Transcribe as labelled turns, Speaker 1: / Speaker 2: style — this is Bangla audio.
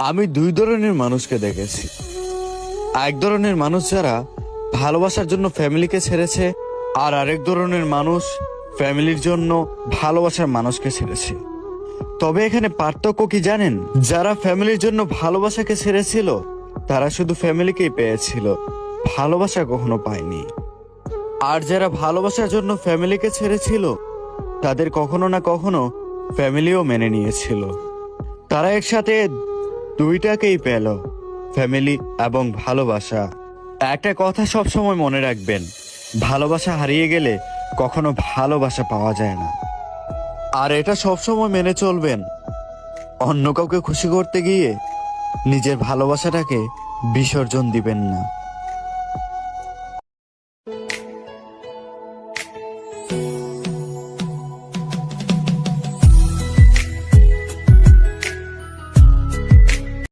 Speaker 1: আমি দুই ধরনের মানুষকে দেখেছি। এক ধরনের মানুষ যারা ভালোবাসার জন্য ফ্যামিলিকে ছেড়েছে, আর আরেক ধরনের মানুষ ফ্যামিলির জন্য ভালোবাসার মানুষকে ছেড়েছে। তবে এখানে পার্থক্য কি জানেন? যারা ফ্যামিলির জন্য ভালোবাসাকে ছেড়েছিল তারা শুধু ফ্যামিলিকেই পেয়েছিল, ভালোবাসা কখনো পায়নি। আর যারা ভালোবাসার জন্য ফ্যামিলিকে ছেড়েছিল তাদের কখনো না কখনো ফ্যামিলিও মেনে নিয়েছিল। তারা একসাথে দুইটাকেই পেল, ফ্যামিলি এবং ভালোবাসা। একটা কথা সবসময় মনে রাখবেন, ভালোবাসা হারিয়ে গেলে কখনো ভালোবাসা পাওয়া যায় না। আর এটা সবসময় মেনে চলবেন, অন্য কাউকে খুশি করতে গিয়ে নিজের ভালোবাসাটাকে বিসর্জন দিবেন না।